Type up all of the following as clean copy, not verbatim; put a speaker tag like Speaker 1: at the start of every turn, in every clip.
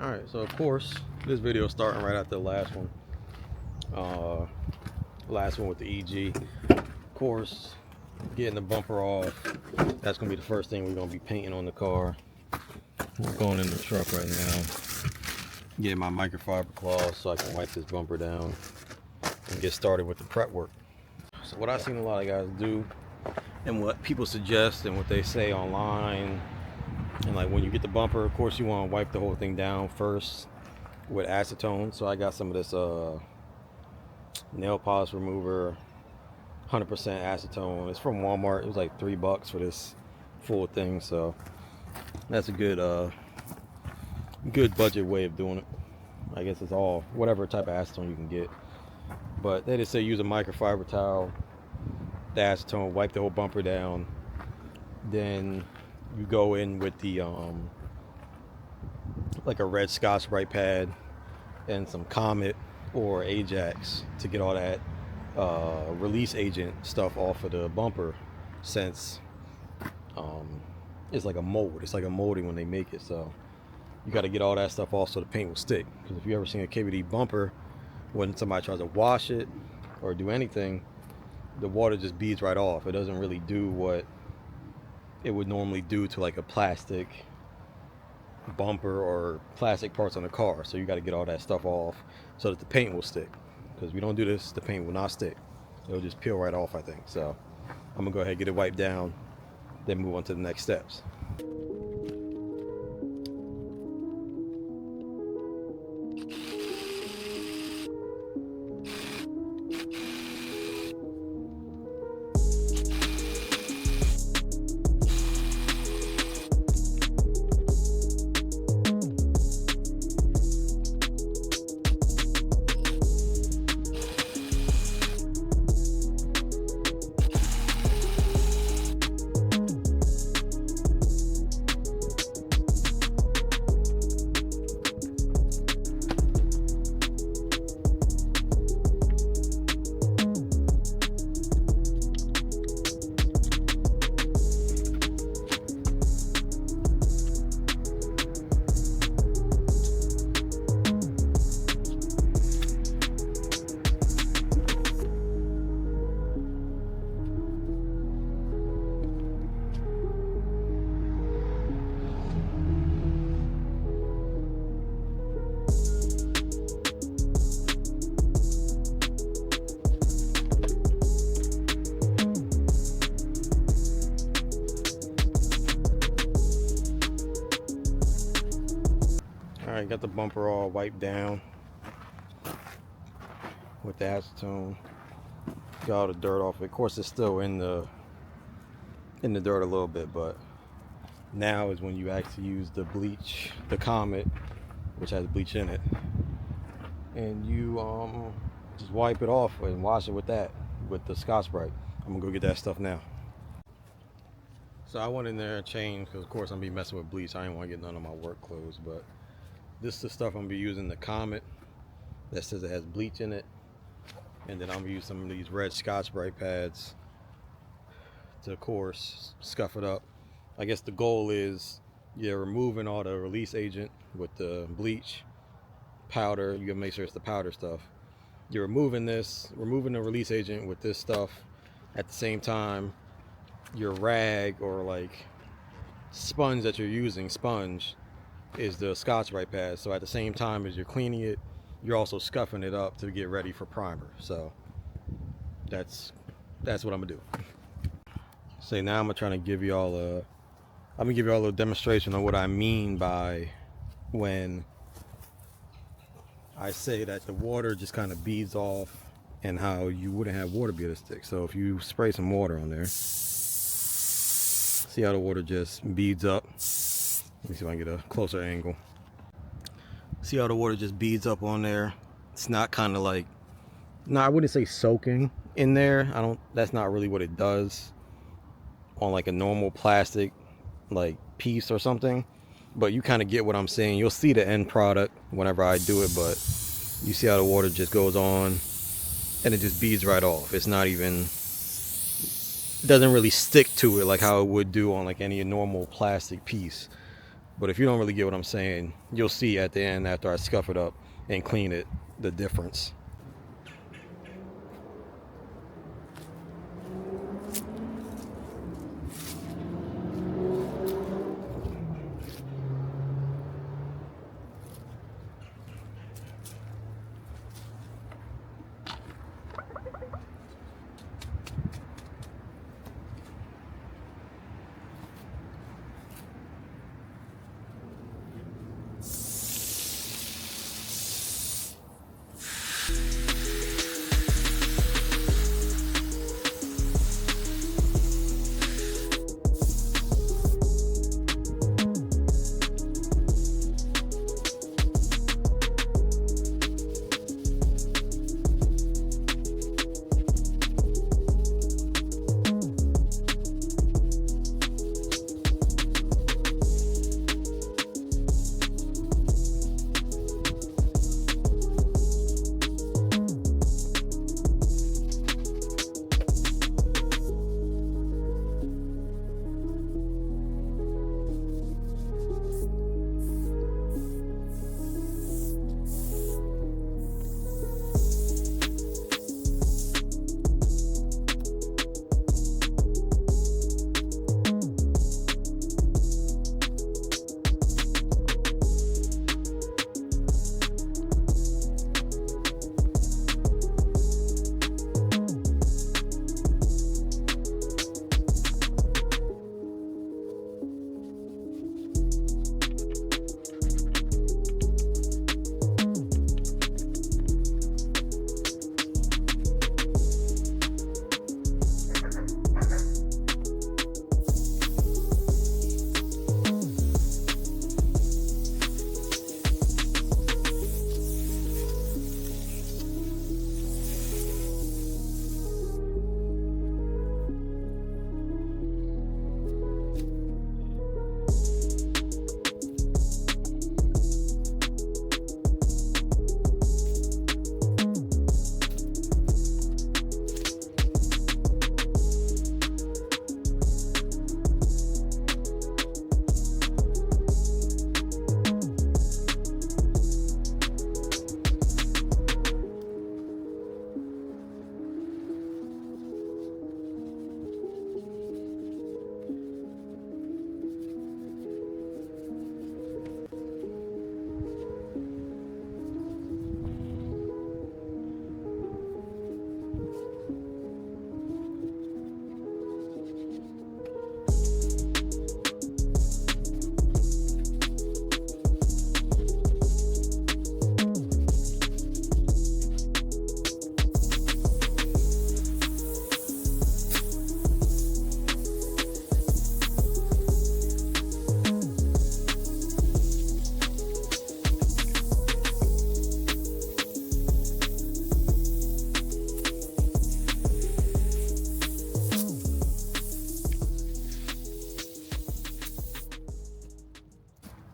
Speaker 1: Alright, so of course, this video is starting right after the last one. Last one with the EG. Of course, getting the bumper off. That's going to be the first thing we're going to be painting on the car. We're going in the truck right now. Getting my microfiber cloth so I can wipe this bumper down and get started with the prep work. So what I've seen a lot of guys do, and what people suggest and what they say online, and like when you get the bumper, of course you want to wipe the whole thing down first with acetone. So I got some of this nail polish remover, 100% acetone. It's from Walmart. It was like $3 for this full thing, so that's a good budget way of doing it. I guess it's all whatever type of acetone you can get, but they just say use a microfiber towel, the acetone, wipe the whole bumper down, then you go in with the like a red Scotch-Brite pad and some Comet or Ajax to get all that release agent stuff off of the bumper, since it's like a mold. It's like a molding when they make it, so you got to get all that stuff off so the paint will stick. Because if you ever seen a KBD bumper, when somebody tries to wash it or do anything, the water just beads right off. It doesn't really do what it would normally do to like a plastic bumper or plastic parts on the car. So you got to get all that stuff off so that the paint will stick. Because if you don't do this, the paint will not stick. It'll just peel right off, I think. So I'm gonna go ahead and get it wiped down, then move on to the next steps. Alright, got the bumper all wiped down with the acetone. Got all the dirt off it. Of course, it's still in the dirt a little bit, but now is when you actually use the bleach, the Comet, which has bleach in it, and you just wipe it off and wash it with that, with the Scotch-Brite. I'm gonna go get that stuff now. So I went in there and changed, because of course I'm gonna be messing with bleach. I didn't want to get none of my work clothes, but this is the stuff I'm gonna be using, the Comet that says it has bleach in it, and then I'm gonna use some of these red Scotch-Brite pads to, of course, scuff it up. I guess the goal is you're removing all the release agent with the bleach powder. You gotta make sure it's the powder stuff. You're removing the release agent with this stuff. At the same time, your rag or like sponge that you're using, is the Scotch-Brite pad. So at the same time as you're cleaning it, you're also scuffing it up to get ready for primer. So that's what I'm gonna do. So now I'm gonna try to give y'all a little demonstration of what I mean by when I say that the water just kind of beads off, and how you wouldn't have water be able to stick. So if you spray some water on there, see how the water just beads up. Let me see if I can get a closer angle. See how the water just beads up on there? It's not kind of like, no, I wouldn't say soaking in there. That's not really what it does on like a normal plastic like piece or something. But you kind of get what I'm saying. You'll see the end product whenever I do it, but you see how the water just goes on and it just beads right off. It's not even, it doesn't really stick to it like how it would do on like any normal plastic piece. But if you don't really get what I'm saying, you'll see at the end after I scuff it up and clean it, the difference.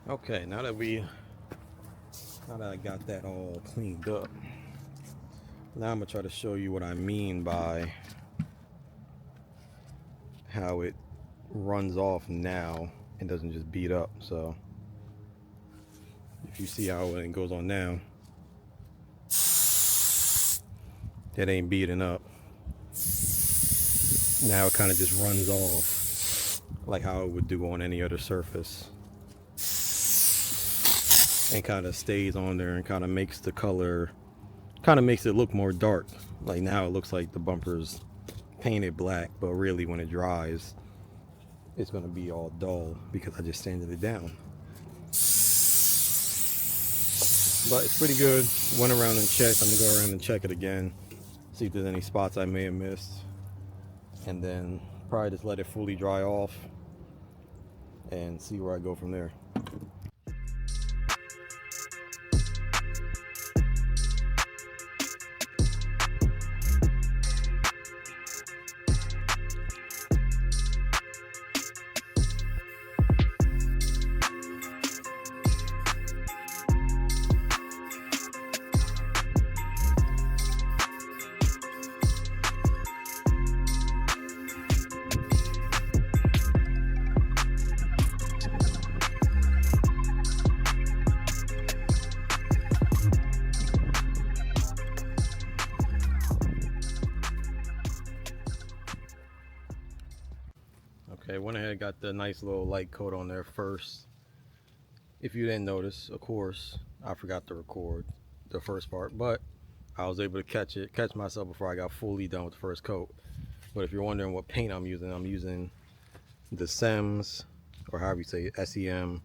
Speaker 1: Okay, now that I got that all cleaned up, now I'm gonna try to show you what I mean by how it runs off now and doesn't just beat up. So if you see how it goes on now, that ain't beating up. Now it kind of just runs off like how it would do on any other surface, and kind of stays on there and kind of makes the color, kind of makes it look more dark. Like now it looks like the bumper's painted black, but really when it dries it's going to be all dull because I just sanded it down. But it's pretty good. Went around and checked. I'm gonna go around and check it again, see if there's any spots I may have missed, and then probably just let it fully dry off and see where I go from there. Okay, went ahead and got the nice little light coat on there first. If you didn't notice, of course, I forgot to record the first part, but I was able to catch myself before I got fully done with the first coat. But if you're wondering what paint I'm using the SEMS, or however you say it, SEM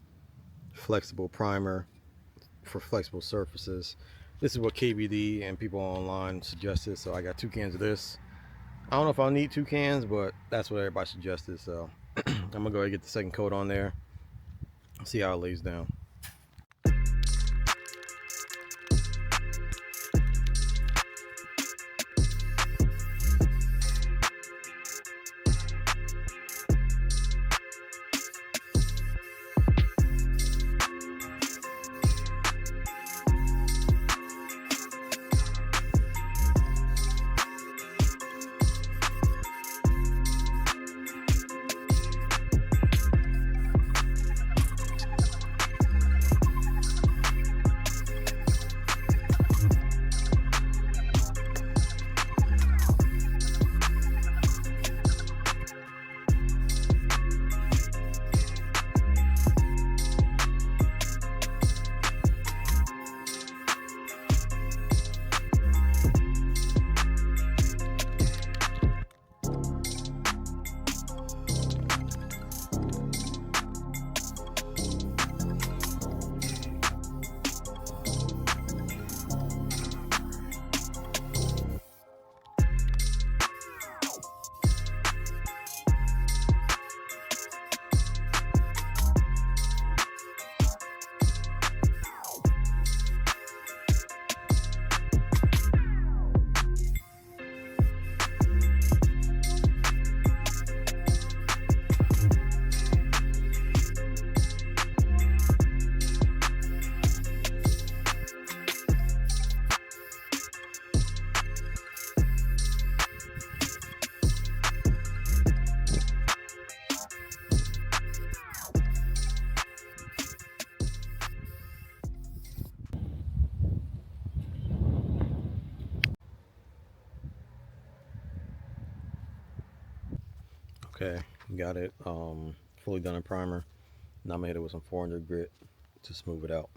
Speaker 1: flexible primer for flexible surfaces. This is what KBD and people online suggested, so I got 2 cans of this. I don't know if I'll need 2 cans, but that's what everybody suggested, so I'm gonna go ahead and get the second coat on there, see how it lays down. Okay, got it fully done in primer. Now I'm gonna hit it with some 400 grit to smooth it out.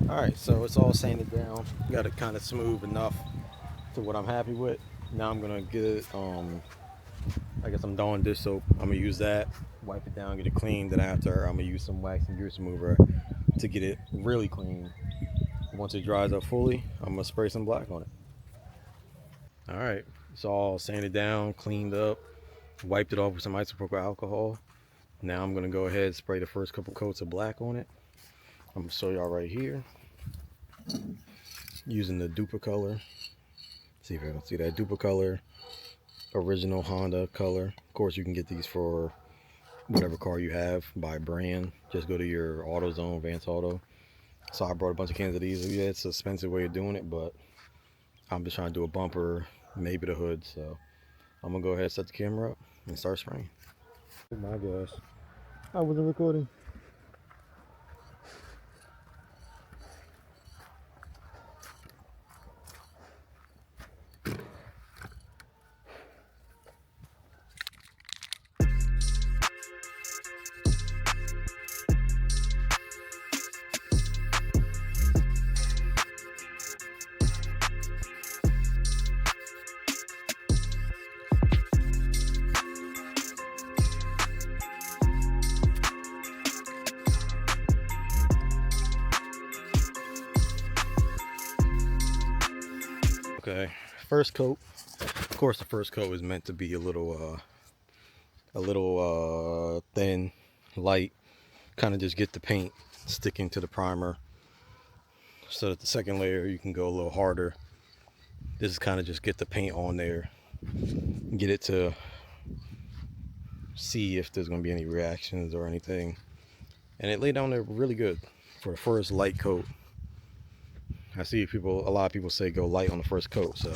Speaker 1: Alright, so it's all sanded down. Got it kind of smooth enough to what I'm happy with. Now I'm gonna get it, I guess I'm done dish soap. I'm gonna use that, wipe it down, get it clean. Then after, I'm gonna use some wax and grease remover to get it really clean. Once it dries up fully, I'm gonna spray some black on it. All right, it's all sanded down, cleaned up, wiped it off with some isopropyl alcohol. Now I'm gonna go ahead and spray the first couple coats of black on it. I'm gonna show y'all right here using the Duper color. See if I can see that Duper color, original Honda color. Of course, you can get these for whatever car you have by brand. Just go to your AutoZone, Vance Auto. So I brought a bunch of cans of these. Yeah, it's an expensive way of doing it, but I'm just trying to do a bumper, maybe the hood. So I'm gonna go ahead and set the camera up and start spraying. Oh my gosh, I wasn't recording. Okay, first coat. Of course, the first coat is meant to be a little thin, light, kind of just get the paint sticking to the primer, so that the second layer you can go a little harder. This is kind of just get the paint on there, get it to see if there's going to be any reactions or anything, and it laid down there really good for the first light coat. I see a lot of people say go light on the first coat, so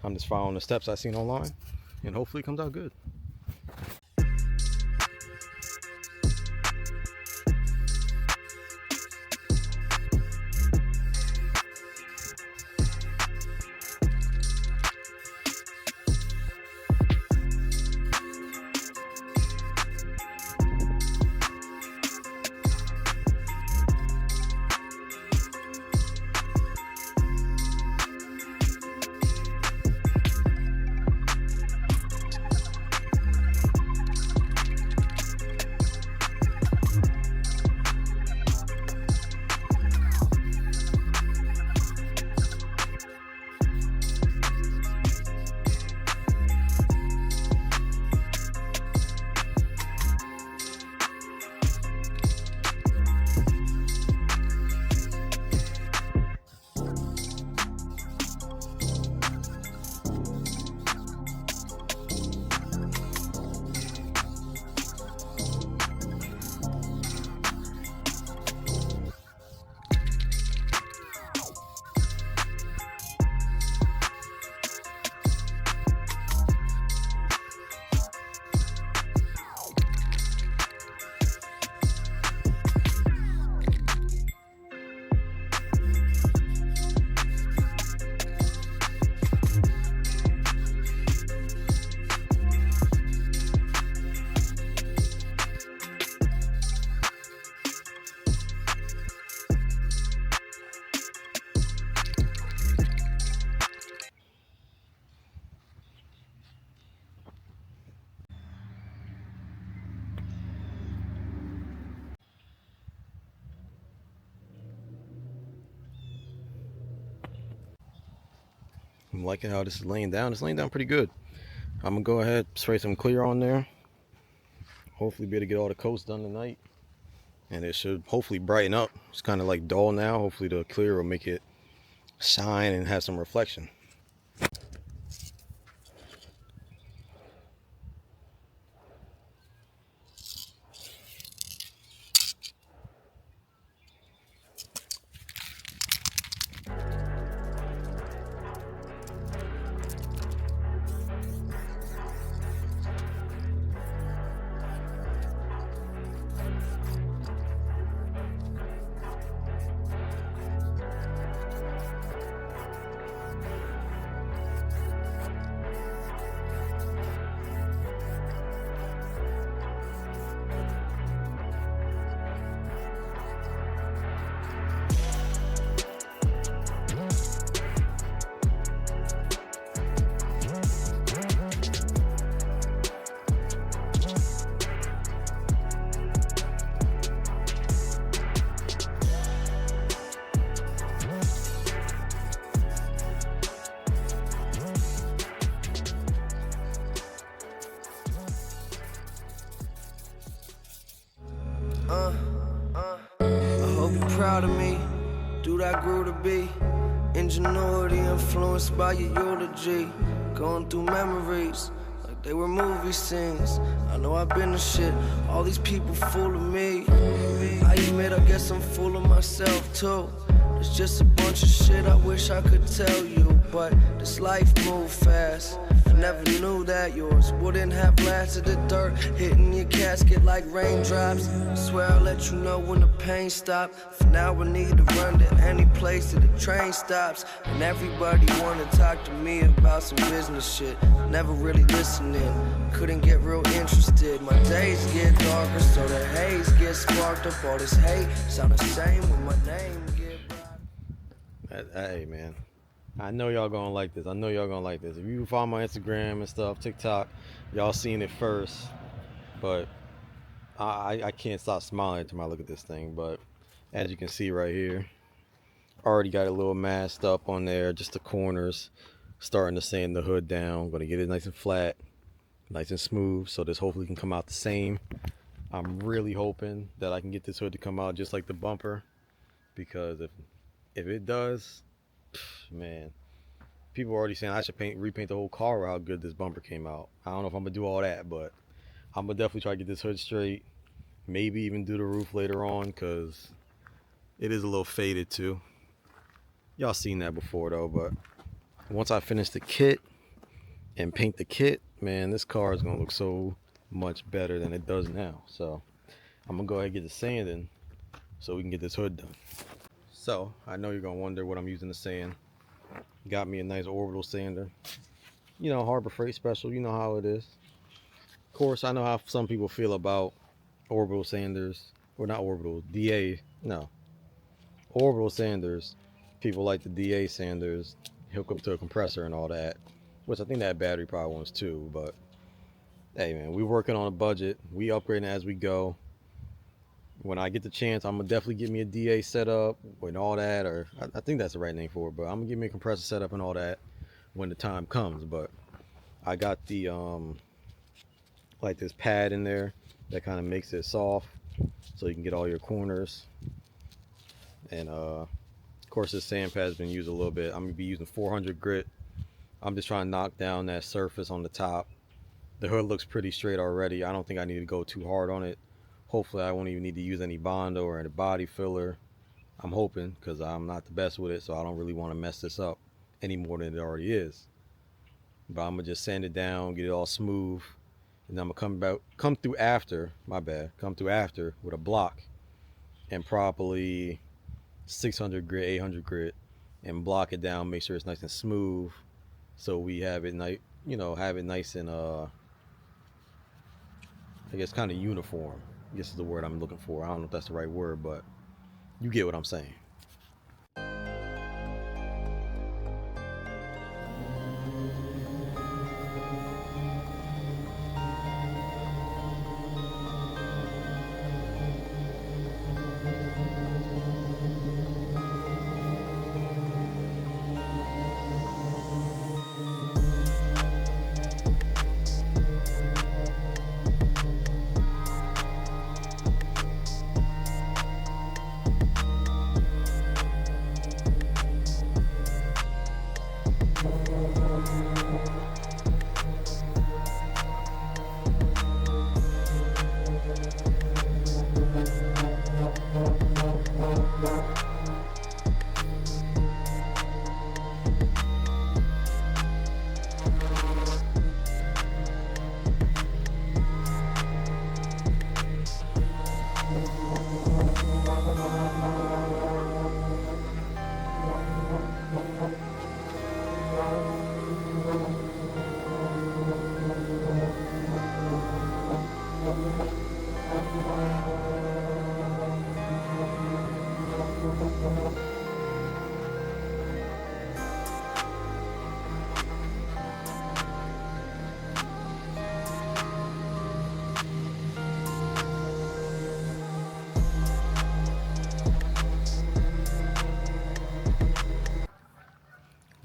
Speaker 1: I'm just following the steps I've seen online, and hopefully it comes out good. I'm liking how this is laying down. It's laying down pretty good. I'm gonna go ahead, spray some clear on there. Hopefully be able to get all the coats done tonight. And it should hopefully brighten up. It's kind of like dull now. Hopefully the clear will make it shine and have some reflection.
Speaker 2: I hope you're proud of me, dude I grew to be. Ingenuity influenced by your eulogy. Going through memories like they were movie scenes. I know I've been the shit, all these people fooling me. I admit I guess I'm fooling myself too. It's just a bunch of shit I wish I could tell you, but this life moves fast. I never knew that yours wouldn't have lasted the dirt hitting your casket like raindrops. I swear I'll let you know when the pain stops. For now I need to run to any place that the train stops. And everybody wanna talk to me about some business shit. Never really listening, couldn't get real interested. My days get darker, so the haze gets sparked up. All this hate sound the same when my name get brought.
Speaker 1: Hey man, I know y'all gonna like this. I know y'all gonna like this. If you follow my Instagram and stuff, TikTok, y'all seen it first. But I can't stop smiling every time I look at this thing. But as you can see right here, already got a little masked up on there, just the corners, starting to sand the hood down. Gonna get it nice and flat, nice and smooth, so this hopefully can come out the same. I'm really hoping that I can get this hood to come out just like the bumper, because if it does, man, people are already saying I should repaint the whole car or how good this bumper came out. I don't know if I'm gonna do all that, but I'm gonna definitely try to get this hood straight. Maybe even do the roof later on, because it is a little faded too. Y'all seen that before though, but once I finish the kit and paint the kit, man, this car is gonna look so much better than it does now. So I'm gonna go ahead and get the sanding so we can get this hood done. So I know you're gonna wonder what I'm using to sand. Got me a nice orbital sander, you know, Harbor Freight special, you know how it is. Of course, I know how some people feel about orbital sanders, or not orbital, DA, no, orbital sanders. People like the DA sanders, hook up to a compressor and all that, which I think that battery probably wants too. But hey man, we working on a budget, we upgrading as we go. When I get the chance, I'm gonna definitely get me a DA setup and all that, or I think that's the right name for it, but I'm gonna get me a compressor setup and all that when the time comes. But I got the like this pad in there that kind of makes it soft so you can get all your corners. And of course this sand pad has been used a little bit. I'm gonna be using 400 grit. I'm just trying to knock down that surface on the top. The hood looks pretty straight already. I don't think I need to go too hard on it. Hopefully I won't even need to use any Bondo or any body filler. I'm hoping, because I'm not the best with it, so I don't really want to mess this up any more than it already is. But I'm gonna just sand it down, get it all smooth, and then I'm gonna come through after with a block and probably 600 grit, 800 grit, and block it down, make sure it's nice and smooth, so we have it nice, you know, have it nice and I guess kind of uniform. I guess is the word I'm looking for. I don't know if that's the right word, but you get what I'm saying.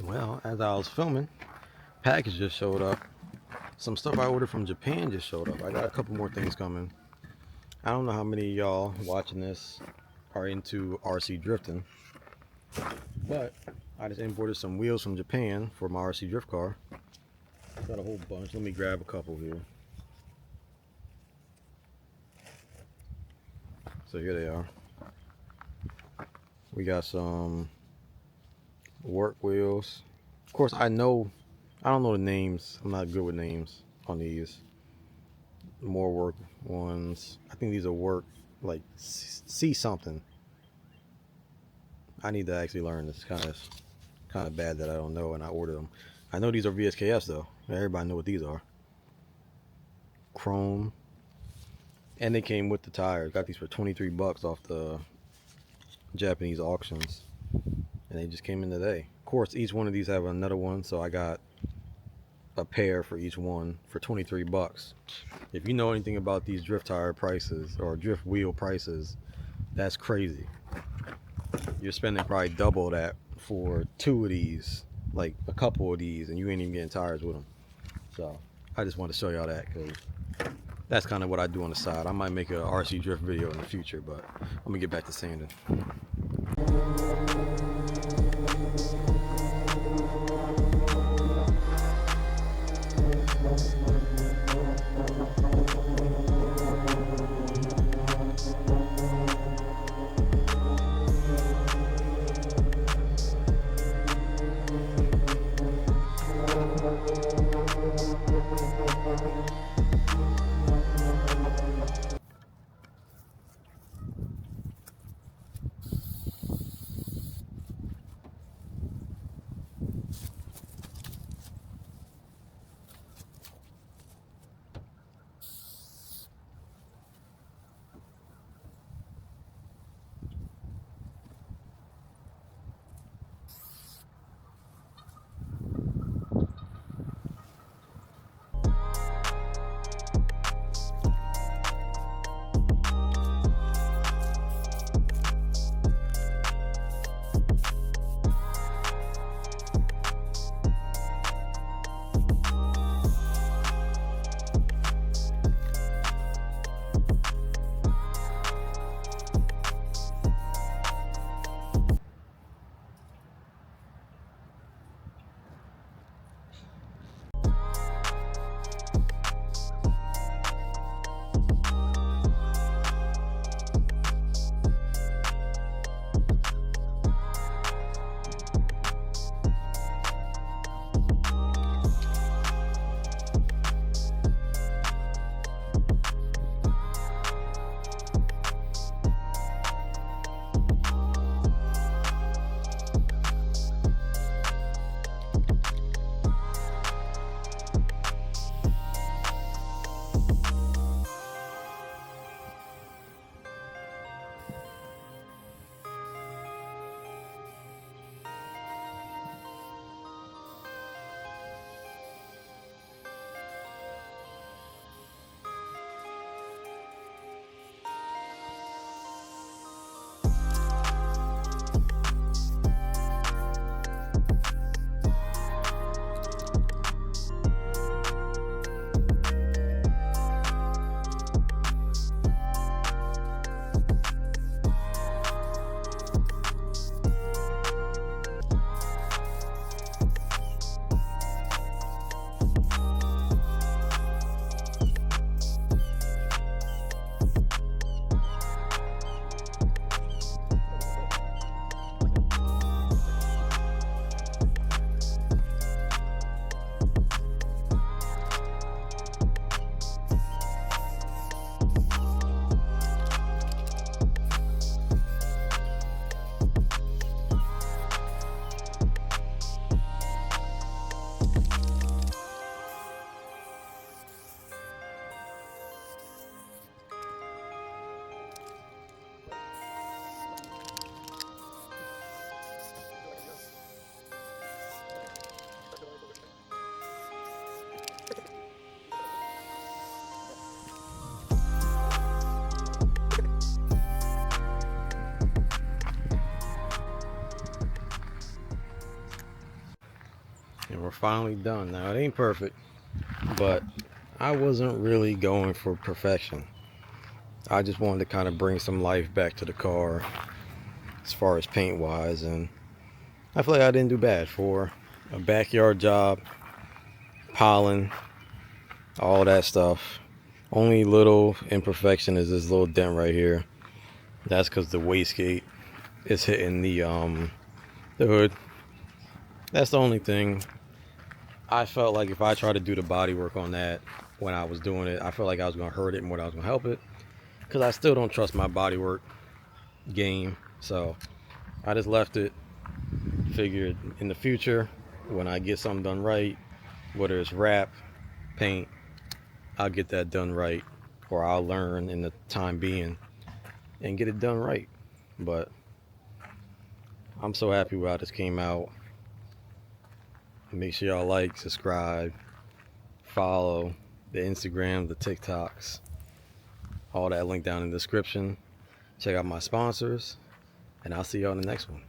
Speaker 1: Well, as I was filming, package just showed up. Some stuff I ordered from Japan just showed up. I got a couple more things coming. I don't know how many of y'all watching this are into RC drifting, but I just imported some wheels from Japan for my RC drift car. Got a whole bunch. Let me grab a couple here. So here they are. We got some work wheels. Of course, I don't know the names. I'm not good with names on these. More work ones. I think these are work, like C something. I need to actually learn. It's kind of bad that I don't know and I ordered them. I know these are VSKS though. Everybody know what these are. Chrome. And they came with the tires. Got these for 23 bucks off the Japanese auctions. And they just came in today. Of course, each one of these have another one, so I got a pair for each one for 23 bucks. If you know anything about these drift tire prices or drift wheel prices, that's crazy. You're spending probably double that for two of these, like a couple of these, and you ain't even getting tires with them. So I just wanted to show y'all that because that's kind of what I do on the side. I might make a RC drift video in the future, but let me get back to sanding. And we're finally done. Now it ain't perfect, but I wasn't really going for perfection. I just wanted to kind of bring some life back to the car as far as paint wise, and I feel like I didn't do bad for a backyard job. Pollen, all that stuff. Only little imperfection is this little dent right here. That's because the wastegate is hitting the hood. That's the only thing. I felt like if I tried to do the body work on that when I was doing it, I felt like I was going to hurt it more than I was going to help it, because I still don't trust my body work game. So I just left it. Figured in the future, when I get something done right, whether it's wrap, paint, I'll get that done right, or I'll learn in the time being and get it done right. But I'm so happy with how this came out. Make sure y'all like, subscribe, follow the Instagram, the TikToks, all that link down in the description. Check out my sponsors, and I'll see y'all in the next one.